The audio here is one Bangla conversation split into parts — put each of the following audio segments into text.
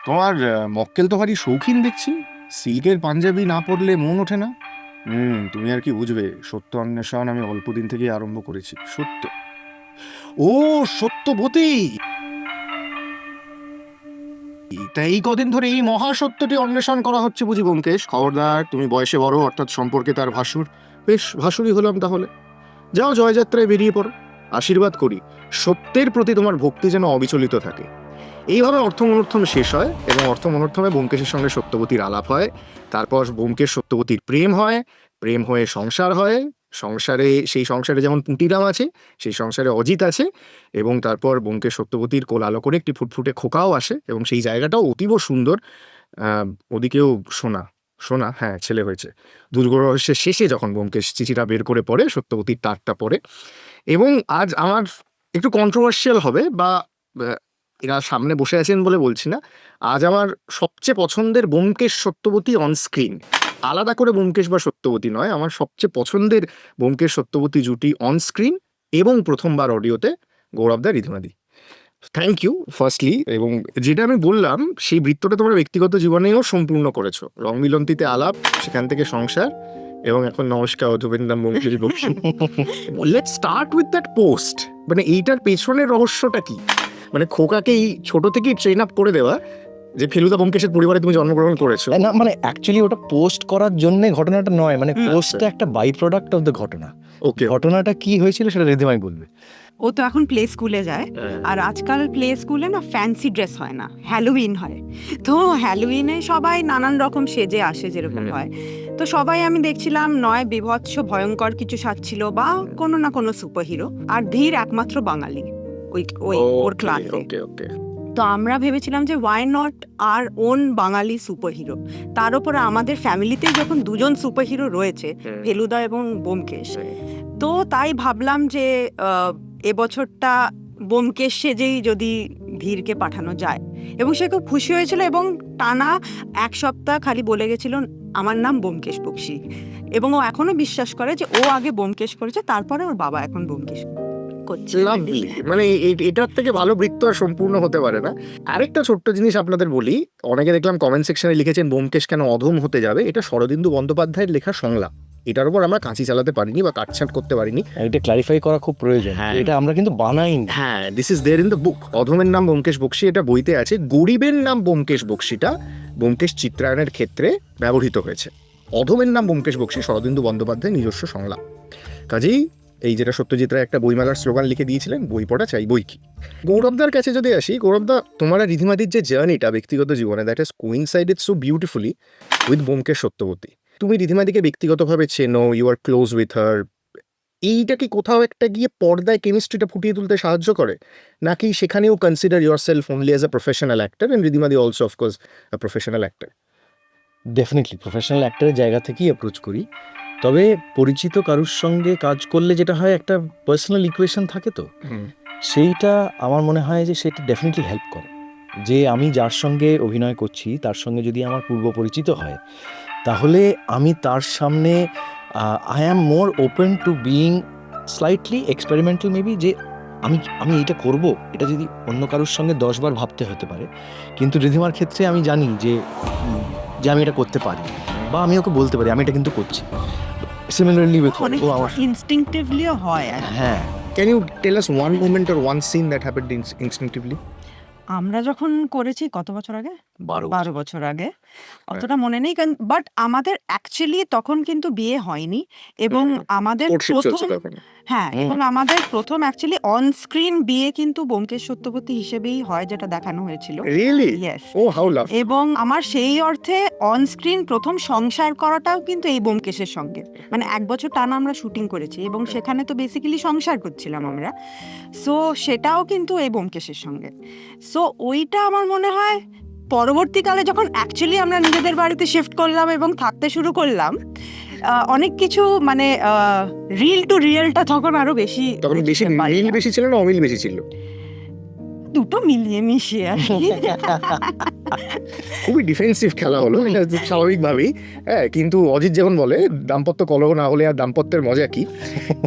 তোমার মক্কেল তো ভারী শৌখিন দেখছি, সিল্কের পাঞ্জাবি না পরলে মন ওঠে না। তুমি আর কি বুঝবে, সত্য অন্বেষণ আমি অল্প দিন থেকেই আরম্ভ করেছি। সত্য, ও সত্যবতী, তাই এই কদিন ধরে এই মহাসত্যটি অন্বেষণ করা হচ্ছে বুঝি ব্যোমকেশ? খবরদার, তুমি বয়সে বড়, অর্থাৎ সম্পর্কে তার ভাসুর। বেশ, ভাসুরই হলাম তাহলে। যাও, জয়যাত্রায় বেরিয়ে পড়ো। আশীর্বাদ করি, সত্যের প্রতি তোমার ভক্তি যেন অবিচলিত থাকে। এইভাবে অর্থমনোর্থম শেষ হয় এবং অর্থমনোর্থমে ব্যোমকেশের সঙ্গে সত্যবতীর আলাপ হয়। তারপর ব্যোমকেশ সত্যবতীর প্রেম হয়, প্রেম হয়ে সংসার হয়। সেই সংসারে যেমন পুঁটিরাম আছে, সেই সংসারে অজিত আছে, এবং তারপর ব্যোমকেশ সত্যবতীর কোল আলো করে একটি ফুটফুটে খোকাও আসে, এবং সেই জায়গাটাও অতীব সুন্দর। ওদিকেও সোনা, সোনা, হ্যাঁ, ছেলে হয়েছে। দুর্গ রহস্যের শেষে যখন ব্যোমকেশ চিঠিটা বের করে পড়ে, সত্যবতীর তারটা পড়ে। এবং আজ আমার একটু কন্ট্রোভার্সিয়াল হবে, বা এরা সামনে বসে আছেন বলে বলছি না, আজ আমার সবচেয়ে পছন্দের ব্যোমকেশ সত্যবতী অন স্ক্রিন, আলাদা করে ব্যোমকেশ বা সত্যবতী নয়, আমার সবচেয়ে পছন্দের ব্যোমকেশ সত্যবতী জুটি অন স্ক্রিন এবং প্রথমবার অডিওতে গৌরবদা, ঋধিমাদি। Thank you firstly. এবং যেটা আমি বললাম, সেই বৃত্তটা তোমরা ব্যক্তিগত জীবনেও সম্পূর্ণ করেছো। রং মিলন্তিতে আলাপ, সেখান থেকে সংসার, এবং এখন নমস্কার অধুবেন্দাম Byomkesh Bakshi. Let's start with that post. মানে এইটার পেছনের রহস্যটা কি? মানে খোকাকে এই ছোট থেকেই ট্রেন আপ করে দেওয়া যে ফেলুদা ব্যোমকেশের পরিবারে তুমি জন্মগ্রহণ করেছো। না, মানে অ্যাকচুয়ালি ওটা পোস্ট করার জন্য ঘটনাটা নয়, মানে পোস্টটা একটা বাই প্রোডাক্ট অফ দ্য ঘটনা। ওকে, ঘটনাটা কি হয়েছিল সেটা ঋদ্ধিমাই বলবে। ও তো এখন প্লে স্কুলে যায়, আর আজকাল প্লে স্কুলে না ফ্যান্সি ড্রেস হয় না, হ্যালোউইন হয়। তো হ্যালোউইনে সবাই নানান রকম সেজে আসে, যেরকম হয়। তো সবাই আমি দেখছিলাম নয় বিভৎস ভয়ঙ্কর কিছু সাজছিল, বা কোনো না কোনো সুপারহিরো। আর ধীর একমাত্র বাঙালি ওই ওই ওর ক্লাসে। ওকে ওকে। তো আমরা ভেবেছিলাম যে why not our own Bangali superhero. তার উপরে আমাদের ফ্যামিলিতেই যখন দুজন সুপারহিরো রয়েছে, ফেলুদা এবং ব্যোমকেশ, তো তাই ভাবলাম যে এবছরটা ব্যোমকেশ সেজেই যদি ধীরকে পাঠানো যায়। এবং সে খুব খুশি হয়েছিল, এবং টানা 1 সপ্তাহ খালি বলে গেছিল আমার নাম ব্যোমকেশ বক্সী। এবং ও এখনো বিশ্বাস করে যে ও আগে ব্যোমকেশ করেছে, তারপরে ওর বাবা এখন ব্যোমকেশ করছে। লাভলি। মানে এটার থেকে ভালো বৃত্ত আর সম্পূর্ণ হতে পারে না। আরেকটা ছোট্ট জিনিস আপনাদের বলি, অনেকে দেখলাম কমেন্ট সেকশনে লিখেছেন ব্যোমকেশ কেন অধম হতে যাবে। এটা শরদিন্দু বন্দ্যোপাধ্যায়ের লেখা সংলাপ, এটার উপর আমরা কাঁচি চালাতে পারিনি বা কাটছাঁট করতে পারিনি। এটা ক্লারিফাই করা খুব প্রয়োজন। হ্যাঁ। এটা আমরা কিন্তু বানাইনি। হ্যাঁ, this is there in the book. অধমের নাম ব্যোমকেশ বক্সী, এটা বইতে আছে। গরিবের নাম ব্যোমকেশ বক্সীটা ব্যোমকেশ চিত্রায়নের ক্ষেত্রে ব্যবহৃত হয়েছে। অধমের নাম ব্যোমকেশ বক্সী শরদিন্দু বন্দ্যোপাধ্যায়ের নিজস্ব সংলাপ। কাজেই এই যেটা সত্যজিৎ রায় একটা বইমেলার স্লোগান লিখে দিয়েছিলেন, বই পড়া চাই, বই কি। গৌরবদার কাছে যদি আসি, গৌরবদা, তোমার আর ঋধিমাদির যে জার্নিটা ব্যক্তিগত জীবনে, that is coincided so beautifully with Byomkesh Satyabati. তুমি ঋধিমাদিকে ব্যক্তিগতভাবে চেনো, you are close with her. এইটা কি কোথাও একটা গিয়ে পর্দায় কেমিস্ট্রিটা ফুটিয়ে তুলতে সাহায্য করে, নাকি সেখানেও consider yourself only as a professional actor, and ঋধিমাদি also of course a professional actor? Definitely professional অ্যাক্টরের জায়গা থেকেই অ্যাপ্রোচ করি। তবে পরিচিত কারুর সঙ্গে কাজ করলে যেটা হয়, একটা পার্সোনাল ইকুয়েশন থাকে, তো সেইটা আমার মনে হয় যে সেটা ডেফিনেটলি হেল্প করে। যে আমি যার সঙ্গে অভিনয় করছি তার সঙ্গে যদি আমার পূর্ব পরিচিত হয়, তাহলে আমি তার সামনে I am more open to being slightly experimental maybe, যে আমি এইটা করব, এটা যদি অন্য কারোর সঙ্গে 10 বার ভাবতে হতে পারে, কিন্তু ঋধিমার ক্ষেত্রে আমি জানি যে আমি এটা করতে পারি, বা আমি ওকে বলতে পারি আমি এটা কিন্তু করছি। সিমিলারলি উইথ অনেক ইনস্টিংক্টিভলিও হয়। হ্যাঁ। Can you tell us one moment or one scene that happened instinctively? আমরা যখন করেছি কত বছর আগে, 12 বছর আগে, অতটা হ্যাঁ। মনে নেই, বাট আমাদের অ্যাকচুয়ালি তখন কিন্তু বিয়ে হয়নি। এবং আমাদের কোর্টশিপ চলছে প্রথম, তখন। হ্যাঁ, এবং আমাদের প্রথম অ্যাকচুয়ালি অন স্ক্রিন বিয়ে কিন্তু ব্যোমকেশ সত্যবতী হিসেবেই হয়, যেটা দেখানো হয়েছিল। রিয়েলি? ইয়েস। ও হাউ লাভ। এবং আমার সেই অর্থে অন স্ক্রিন প্রথম সংসার করাটাও কিন্তু এই ব্যোমকেশের সঙ্গে, মানে 1 বছর টানা আমরা শুটিং করেছি, এবং সেখানে তো বেসিক্যালি সংসার করছিলাম আমরা। সো সেটাও কিন্তু এই ব্যোমকেশের সঙ্গে। সো ওইটা আমার মনে হয় পরবর্তীকালে যখন অ্যাকচুয়ালি আমরা নিজেদের বাড়িতে শিফট করলাম এবং থাকতে শুরু করলাম, অনেক কিছু মানে রিল টু রিয়েলটা তখন আরো বেশি। তখন বেশি মিল বেশি ছিল না অমিল বেশি ছিল? দুটো মিলিয়ে মিশিয়ে আর কি। খুবই ডিফেন্সিভ খেলা হলো এটা স্বাভাবিকভাবেই। হ্যাঁ, কিন্তু অজিত যেমন বলে দাম্পত্য কলহ না হলে আর দাম্পত্যের মজা কি।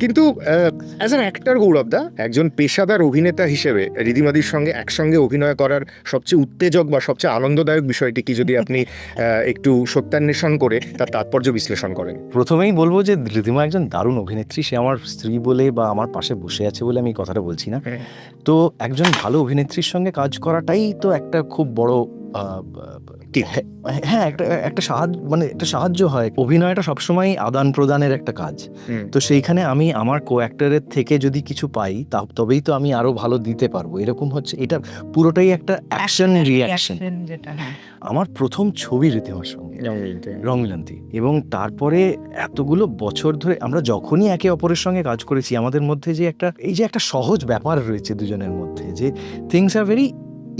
কিন্তু অ্যাজ অ্যান অ্যাক্টর গৌরবদা, একজন পেশাদার অভিনেতা হিসেবে ঋধিমাদির সঙ্গে একসঙ্গে অভিনয় করার সবচেয়ে উত্তেজক বা সবচেয়ে আনন্দদায়ক বিষয়টি কি, যদি আপনি একটু সত্যান্বেষণ করে তার তাৎপর্য বিশ্লেষণ করেন? প্রথমেই বলবো যে ঋধিমা একজন দারুণ অভিনেত্রী। সে আমার স্ত্রী বলে বা আমার পাশে বসে আছে বলে আমি এই কথাটা বলছি না। হ্যাঁ। তো একজন ভালো অভিনেত্রীর সঙ্গে কাজ করাটাই তো একটা খুব বড় হ্যাঁ একটা সাহায্য, মানে একটা সাহায্য হয়। অভিনয়টা সবসময় আদান প্রদানের একটা কাজ। তো সেইখানে আমি আমার কো অ্যাক্টরের থেকে যদি কিছু পাই তবেই তো আমি আরো ভালো দিতে পারবো, এরকম হচ্ছে। এটা পুরোটাই একটা অ্যাকশন রিয়াকশন। যেটা আমার প্রথম ছবি ঋধিমার সঙ্গে রংমিলান্তি, এবং তারপরে এতগুলো বছর ধরে আমরা যখনই একে অপরের সঙ্গে কাজ করেছি আমাদের মধ্যে যে একটা সহজ ব্যাপার রয়েছে দুজনের মধ্যে, যে things are very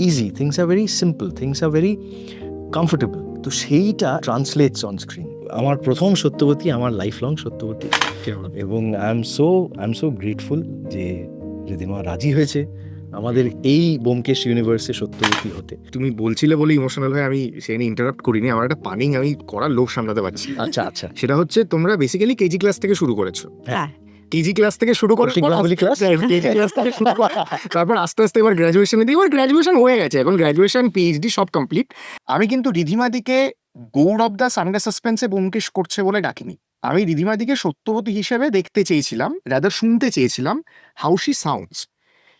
easy, things are very simple, things are very comfortable. তো সেইটা ট্রান্সলেটস অন স্ক্রিন। আমার প্রথম সত্যবতী, আমার লাইফ লং সত্যবতী, এবং আই এম সো গ্রেটফুল যে ঋধিমা রাজি হয়েছে আমাদের এই ব্যোমকেশ ইউনিভার্সে সত্যবতী হতে। তুমি বলছিলে বলে ইমোশনাল হয়ে আমি সেখানে ইন্টারাপ্ট করিনি। আমার একটা পানিং আমি করার লোভ সামলাতে পারছি। আচ্ছা আচ্ছা, সেটা হচ্ছে তোমরা বেসিক্যালি কেজি ক্লাস থেকে শুরু করেছো। হ্যাঁ, কেজি ক্লাস থেকে শুরু করে তারপর আস্তে আস্তে এবার গ্র্যাজুয়েশনে দিই। এবার গ্র্যাজুয়েশন হয়ে গেছে, এখন গ্র্যাজুয়েশন পিএইচডি সব কমপ্লিট। আমি কিন্তু ঋধিমাদিকে গৌরব দা সানডে সাসপেন্সে ব্যোমকেশ করছে বলে ডাকিনি। আমি ঋধিমাদিকে সত্যবতী হিসেবে দেখতে চেয়েছিলাম, রাদার শুনতে চেয়েছিলাম হাউ শি সাউন্ডস।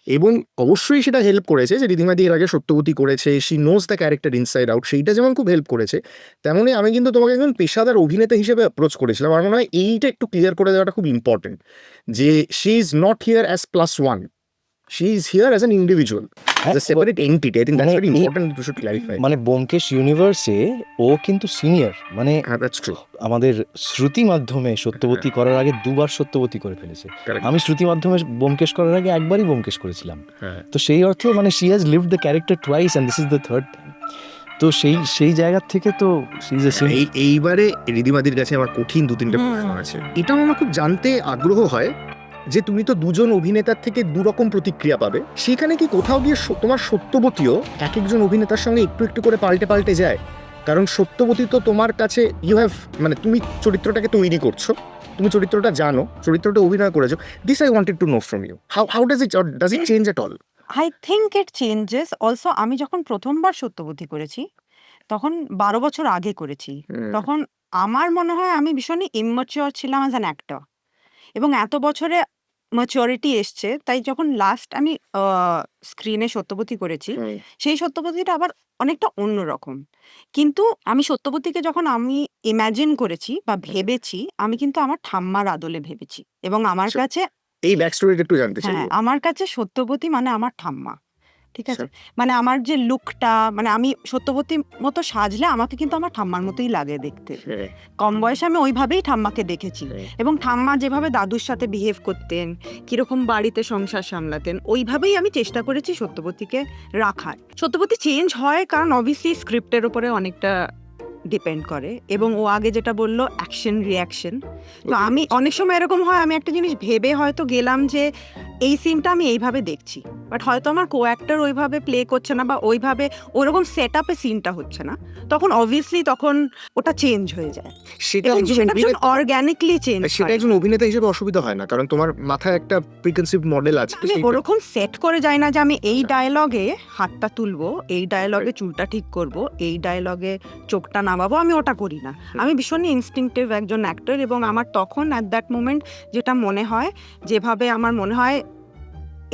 এবং অবশ্যই সেটা হেল্প করেছে যে ঋধিমাদি এর আগে সত্যবতী করেছে, she knows the character inside out, সেইটা যেমন খুব হেল্প করেছে, তেমনই আমি কিন্তু তোমাকে একজন পেশাদার অভিনেতা হিসেবে অ্যাপ্রোচ করেছিলাম। আমার মনে হয় এইটা একটু ক্লিয়ার করে দেওয়াটা খুব ইম্পর্টেন্ট, যে she is not here as +1, she is here as an individual, as a separate entity. I think that's very important to should clarify. মানে ব্যোমকেশ ইউনিভার্সে ও কিন্তু সিনিয়র, মানে হ্যাঁ, দ্যাটস ট্রু। আমাদের শ্রুতি মাধ্যমে সত্যবতী করার আগে দুবার সত্যবতী করে ফেলেছে। আমি শ্রুতি মাধ্যমে ব্যোমকেশ করার আগে একবারই ব্যোমকেশ করেছিলাম। তো সেই অর্থে মানে she has lived the character twice and this is the third time. তো সেই জায়গা থেকে তো এইবারে ঋধিমাদির কাছে আমার কঠিন 2-3টে প্রশ্ন আছে। এটাও আমার খুব জানতে আগ্রহ হয় যে তুমি তো দুজন অভিনেতার থেকে দুরকম প্রতিক্রিয়া পাবে, সেখানে কি কোথাও গিয়ে তোমার সত্যবতীও এক একজন অভিনেতার সঙ্গে একটু একটু করে পাল্টে যায়? কারণ সত্যবতী তো তোমার কাছে ইউ হ্যাভ, মানে তুমি চরিত্রটাকে তৈরি করছো, তুমি চরিত্রটা জানো, চরিত্রটা অভিনয় করেছো। This I wanted to know from you, how does it change at all? I think it changes also. আমি যখন প্রথমবার সত্যবতী করেছি তখন 12 বছর আগে করেছি। তখন আমার মনে হয় আমি ভীষণই ইম্যাচিওর ছিলাম অ্যাজ অ্যান অ্যাক্টর, এবং এত বছরে ম্যাচিওরিটি এসছে। তাই যখন লাস্ট আমি স্ক্রিনে সত্যবতী করেছি, সেই সত্যবতীটা আবার অনেকটা অন্যরকম। কিন্তু আমি সত্যবতীকে যখন আমি ইমাজিন করেছি বা ভেবেছি, আমি কিন্তু আমার ঠাম্মার আদলে ভেবেছি, এবং আমার কাছে এই ব্যাক স্টোরিটা একটু জানতে চাই। হ্যাঁ, আমার কাছে সত্যবতী মানে আমার ঠাম্মা। ঠিক আছে? মানে আমার যে লুকটা, মানে আমি সত্যবতীর মতো সাজলে আমাকে কিন্তু আমার ঠাম্মার মতোই লাগে দেখতে। কম বয়সে আমি ওইভাবেই ঠাম্মাকে দেখেছি, এবং ঠাম্মা যেভাবে দাদুর সাথে বিহেভ করতেন, কিরকম বাড়িতে সংসার সামলাতেন, ওইভাবেই আমি চেষ্টা করেছি সত্যবতীকে রাখার। সত্যবতী চেঞ্জ হয় কারণ অবভিয়াসলি স্ক্রিপ্টের উপরে অনেকটা ডিপেন্ড করে, এবং ও আগে যেটা বললো অ্যাকশন রিয়াকশন। তো আমি অনেক সময় এরকম হয়, আমি একটা জিনিস ভেবে হয়তো গেলাম যে এই সিনটা আমি এইভাবে দেখছি, বাট হয়তো আমার কো অ্যাক্টর ওইভাবে প্লে করছে না, বা ওইভাবে ওরকম সেট আপে সিনটা হচ্ছে না, তখন অবভিয়াসলি তখন ওটা চেঞ্জ হয়ে যায়। সেটা অর্গানিকলি চেঞ্জ। সেটা একজন অভিনেতা হিসেবে অসুবিধা হয় না, কারণ তোমার মাথায় একটা প্রিকনসিভ মডেল আছে। আমি ওরকম সেট করে যাই না যে আমি এই ডায়লগে হাতটা তুলবো, এই ডায়লগে চুলটা ঠিক করব, এই ডায়লগে চোখটা নামাবো, আমি ওটা করি না। আমি ভীষণই ইনস্টিংক্টিভ একজন অ্যাক্টর, এবং আমার তখন অ্যাট দ্যাট মোমেন্ট যেটা মনে হয়, যেভাবে আমার মনে হয়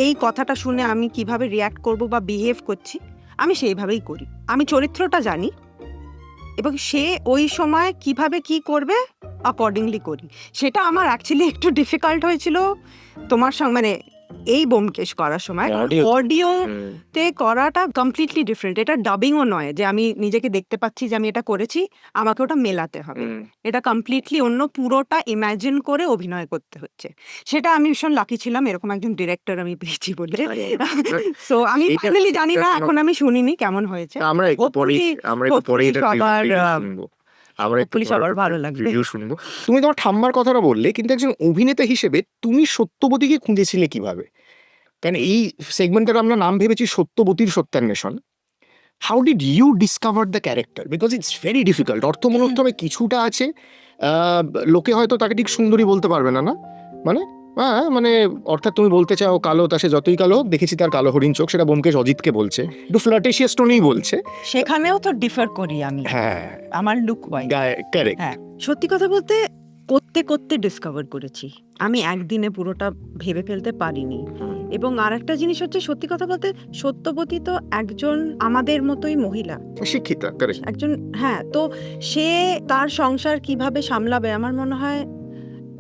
এই কথাটা শুনে আমি কিভাবে রিয়্যাক্ট করব বা বিহেভ করছি, আমি সেইভাবেই করি। আমি চরিত্রটা জানি, এবং সে ওই সময় কিভাবে কি করবে অ্যাকর্ডিংলি করি। সেটা আমার অ্যাকচুয়ালি একটু ডিফিকাল্ট হয়েছিল তোমার সঙ্গে, মানে এই ব্যোমকেশ করার সময়। অডিওতে করাটা কমপ্লিটলি ডিফারেন্ট। এটা ডাবিংও নয় যে আমি নিজেকে দেখতে পাচ্ছি যে আমি এটা করেছি, আমাকে ওটা মেলাতে হবে। এটা কমপ্লিটলি অন্য, পুরোটা ইমাজিন করে অভিনয় করতে হচ্ছে। সেটা আমি ভীষণ লাকি ছিলাম, এরকম একজন ডিরেক্টর আমি পেয়েছি বলে। সো আমি ফাইনালি জানি না, এখন আমি শুনিনি কেমন হয়েছে। আমরা একটু পরে এটা সবার ভালো লাগবে। রিভিউ শুনবো। তুমি তোমার ঠাম্মার কথাটা বললে, কিন্তু একজন অভিনেতা হিসেবে তুমি সত্যবতীকে খুঁজেছিলে কিভাবে? কারণ এই সেগমেন্টের আমরা নাম ভেবেছি সত্যবতীর সত্যান্বেষণ। How did you discover the character, because it's very difficult. অর্থমূলক তবে কিছুটা আছে, লোকে হয়তো তাকে ঠিক সুন্দরী বলতে পারবে না, না মানে হ্যাঁ মানে অর্থাৎ তুমি বলতে চাও কালো, তা সে যতই কালো হোক, দেখেছি তার কালো হরিণ চোখ, সেটা ব্যোমকেশ অজিতকে বলছে, একটু ফ্লার্টেশিয়াস টোনেই বলছে। সেখানেও তো ডিফার করি আমি, হ্যাঁ আমার লুক ওয়াইজ। ক্যারেক্ট। হ্যাঁ, সত্যি কথা বলতে করতে করতে ডিসকভার করেছি আমি, একদিনে পুরোটা ভেবে ফেলতে পারিনি। এবং আর একটা জিনিস হচ্ছে, সত্যি কথা বলতে সত্যবতী তো একজন আমাদের মতোই মহিলা, শিক্ষিতা, correct। একজন, হ্যাঁ, তো সে তার সংসার কিভাবে সামলাবে, আমার মনে হয়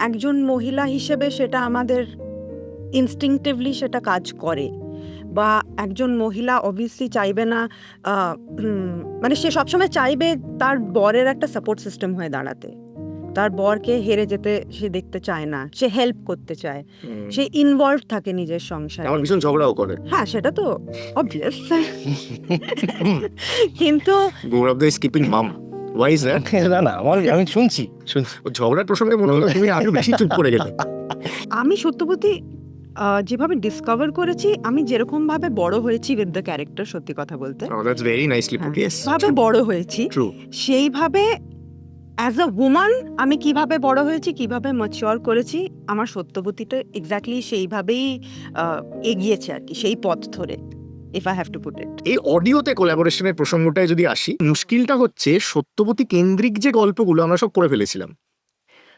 একজন মহিলা হিসেবে সেটা আমাদের ইনস্টিংটিভলি সেটা কাজ করে। বা একজন মহিলা অবভিয়াসলি চাইবে না, মানে সে সবসময় চাইবে তার বরের একটা সাপোর্ট সিস্টেম হয়ে দাঁড়াতে, তার বরকে হেরে যেতে সে দেখতে চায় না, সে হেল্প করতে চায়, সে ইনভলভ থাকে নিজের সংসারে। আমার ভীষণ ঝগড়াও করে। হ্যাঁ, সেটা তো অবভিয়াস। কিন্তু Gaurav da skipping mum, why is that? না না, আমি শুনছি। ঝগড়ার প্রসঙ্গে মনে হলো তুমি আরো বেশি চুপ করে গেলে। আমি সত্যবতী যেভাবে ডিসকভার করেছি, আমি যেরকম ভাবে বড় হয়েছি উইথ দ্য ক্যারেক্টার, সত্যি কথা বলতে Oh, that's very nicely put. Yes. ভাবে বড় হয়েছি, True. সেইভাবে অ্যাজ আ উমান আমি কিভাবে বড় হয়েছি, কিভাবে ম্যাচিওর করেছি, আমার সত্যবতীটা এক্স্যাক্টলি সেইভাবেই এগিয়েছে আর কি, সেই পথ ধরে, if I have to put it. এই অডিওতে কোলাবোরেশনের প্রসঙ্গটায় যদি আসি, মুশকিলটা হচ্ছে সত্যবতী কেন্দ্রিক যে গল্পগুলো আমরা সব করে ফেলেছিলাম।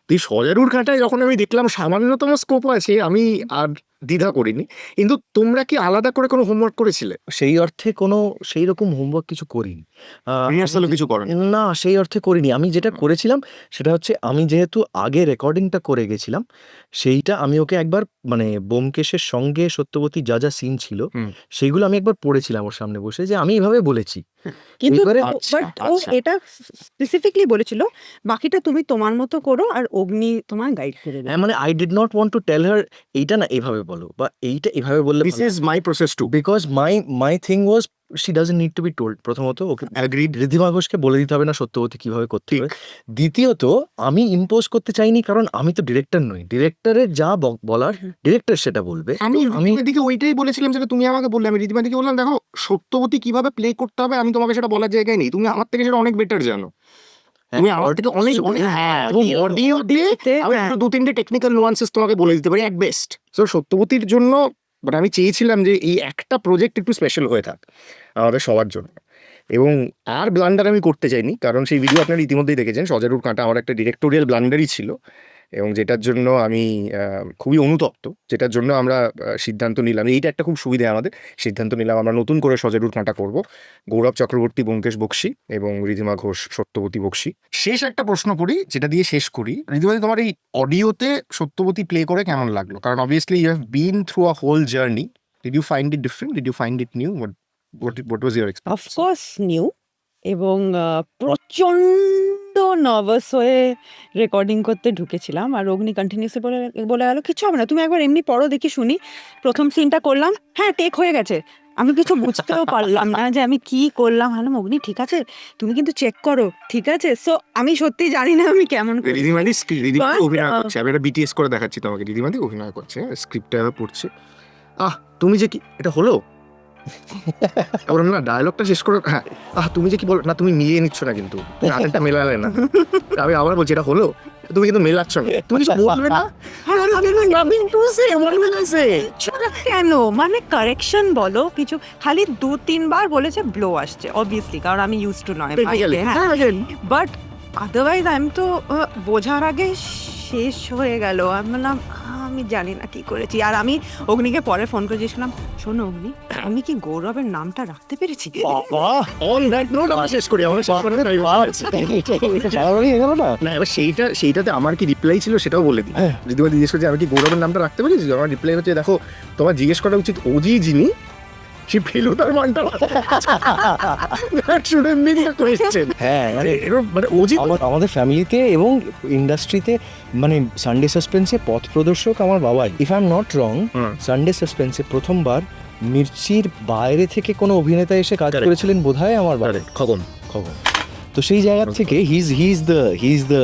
তো এই সজারুর কাঁটায় যখন আমি দেখলাম সামান্যতম স্কোপ আছে, আমি আর দ্বিধা করিনি। কিন্তু তোমরা কি আলাদা করে কোনো হোমওয়ার্ক করেছিলে? সেই অর্থে কোনো সেই রকম হোমওয়ার্ক কিছু করিনি। রিহার্সালও কিছু করেন? না, সেই অর্থে করিনি। আমি যেটা করেছিলাম সেটা হচ্ছে, আমি যেহেতু আগে রেকর্ডিংটা করে গেছিলাম, সেইটা আমি ওকে একবার, মানে ব্যোমকেশের সঙ্গে সত্যবতী যা যা সিন ছিল সেইগুলো আমি একবার পড়েছিলাম ওর সামনে বসে, যে আমি এইভাবে বলেছি। কিন্তু এইবারে- বাট ও এটা স্পেসিফিকলি বলেছিল, বাকিটা তুমি তোমার মতো করো আর অগ্নি তোমার গাইড করে দেবে। হ্যাঁ, মানে I did not want to tell her এইটা না এভাবে বলো, বা এইটা এভাবে বললে, this is my process too. Because my thing was she doesn't need to be told. প্রথমত ওকে অ্যাগ্রিড। ঋদ্ধিমা ঘোষকে বলে দিতে হবে না সত্যবতী কিভাবে করতে ঠিক। হবে। দ্বিতীয়ত, আমি ইম্পোজ করতে চাইনি, কারণ আমি তো ডিরেক্টর নই। ডিরেক্টরের যা বলার ডিরেক্টর সেটা বলবে। আমি আমি এদিকে ওইটাই বলেছিলাম, যেটা তুমি আমাকে বললে। আমি রীতিমাদিকে বললাম, দেখো সত্যবতী কিভাবে প্লে করতে হবে আমি তোমাকে সেটা বলার জায়গায় নেই, তুমি আমার থেকে সেটা অনেক বেটার জানো। তুমি আমার থেকে অনেক হ্যাঁ, এবং অডিও দিয়ে আমি একটু দু তিনটে টেকনিক্যাল নুয়ান্সেস তোমাকে বলে দিতে পারি অ্যাট বেস্ট। সো সত্যবতীর জন্য বাট আমি চেয়েছিলাম যে এই একটা প্রজেক্ট একটু স্পেশাল হয়ে থাক আমাদের সবার জন্য। এবং আর ব্লান্ডার আমি করতে চাইনি, কারণ সেই ভিডিও আপনারা ইতিমধ্যেই দেখেছেন। সজারুর কাঁটা আমার একটা ডিরেক্টোরিয়াল ব্লান্ডারই ছিল, এবং যেটার জন্য আমি খুবই অনুতপ্ত, যেটার জন্য আমরা সিদ্ধান্ত নিলাম, এইটা একটা খুব সুবিধা আমাদের, সিদ্ধান্ত নিলাম আমরা নতুন করে সজারুর কাঁটা করব। গৌরব চক্রবর্তী, ব্যোমকেশ বক্সী এবং ঋদ্ধিমা ঘোষ, সত্যবতী বক্সী। শেষ একটা প্রশ্ন করি, যেটা দিয়ে শেষ করি। ঋদ্ধিমাদি, তোমার এই অডিওতে সত্যবতী প্লে করে কেমন লাগলো? কারণ obviously you have been through a whole journey. Did you find it different? Did you find it new? What was your experience? Of course new, এবং প্রচণ্ড নার্ভাস হয়ে রেকর্ডিং করতে ঢুকেছিলাম। আর অগ্নি কন্টিনিউসলি বলে গেল, কিছু হবে না, তুমি একবার এমনি পড়ো, দেখি শুনি। প্রথম সিনটা করলাম, হ্যাঁ টেক হয়ে গেছে। আমি কিছু বুঝতেও পারলাম না যে আমি কি করলাম। ভাবলাম অগ্নি ঠিক আছে, তুমি কিন্তু চেক করো, ঠিক আছে। সো আমি সত্যি জানি না আমি কেমন করি। ঋদ্ধিমাদি But, অভিনয় করছে, আমি একটা বিটিএস করে দেখাচ্ছি তোমাকে। ঋদ্ধিমাদি অভিনয় করছে, স্ক্রিপ্টটা পড়ছে। তুমি যে কি, এটা হলো আবার না, ডায়লগটা শেষ করে, হ্যাঁ তুমি যে কি বল না, তুমি মিলিয়ে নিচ্ছ না, কিন্তু আরেকটা মেলালে না। আমি আবার বলছি, এটা হলো, তুমি কিন্তু মেলাচ্ছ না, তুমি কিছু বলবে না। কেন, মানে কারেকশন বলো কিছু, খালি 2-3 বার বলেছে ব্লো আসছে, অবভিয়াসলি, কারণ আমি ইউজ টু নয়। বাট আদারওয়াইজ আমি তো বোঝার আগে শেষ হয়ে গেল। আমি বললাম আমি জানি না কি করেছি। আর আমি অগ্নিকে পরে ফোন করে জিজ্ঞেসলাম, শোনো অগ্নি, আমি কি গৌরবের নামটা রাখতে পেরেছি? শেষ করি আমার না, এবার সেইটাতে আমার কি রিপ্লাই ছিল সেটাও বলে দিই। ঋদ্ধিমা জিজ্ঞেস করছে আমি কি গৌরবের নামটা রাখতে পেরেছি, আমার রিপ্লাই হচ্ছে, দেখো তোমার জিজ্ঞেস করা উচিত ওজি যিনি, সে ফেলুদার মানটা হ্যাঁ, মানে ওজি আমাদের ফ্যামিলিতে এবং ইন্ডাস্ট্রিতে, মানে সানডে সাসপেন্সে পথ প্রদর্শক আমার বাবাই। If I am not wrong, Sunday সাসপেন্সে প্রথমবার মির্চির বাইরে থেকে কোনো অভিনেতা এসে কাজ করেছিলেন বোধহয় আমার বাবা, খগন। তো সেই জায়গা থেকে he is the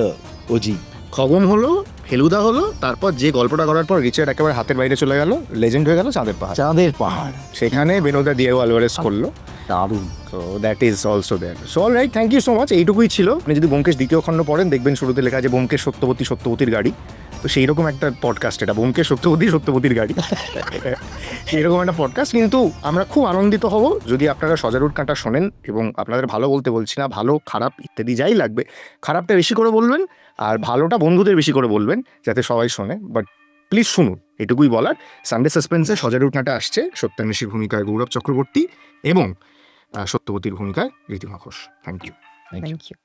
OG. Khagan হলো, ফেলুদা হলো, তারপর যে গল্পটা করার পর রিচার্ড একেবারে হাতের বাইরে চলে গেল, লেজেন্ড হয়ে গেল চাঁদের পাহাড়। চাঁদের পাহাড়, সেখানে বেনোদা দিয়েগো আলভারেজ করলো। দারুণ। So that is also there. So all right, thank you so much. এইটুকুই ছিল। আপনি যদি ব্যোমকেশ দ্বিতীয় খণ্ড পড়েন দেখবেন শুরুতে লেখা আছে ব্যোমকেশ সত্যবতী সত্যবতীর গাড়ি। তো সেই রকম একটা পডকাস্ট এটা, ব্যোমকেশ সত্যবতী সত্যবতীর গাড়ি, এরকম একটা পডকাস্ট। কিন্তু আমরা খুব আনন্দিত হব যদি আপনারা সজারুর কাঁটা শোনেন, এবং আপনাদের ভালো বলতে বলছি না, ভালো খারাপ ইত্যাদি যাই লাগবে, খারাপটা বেশি করে বলবেন আর ভালোটা বন্ধুদের বেশি করে বলবেন যাতে সবাই শোনে। বাট প্লিজ শুনুন, এটুকুই বলার। সানডে সাসপেন্সে সজারুর কাঁটা আসছে সত্যান্বেষীর ভূমিকায় গৌরব চক্রবর্তী এবং সত্যবতীর ভূমিকায় Ridhima Ghosh. Thank you. Thank you. Thank you.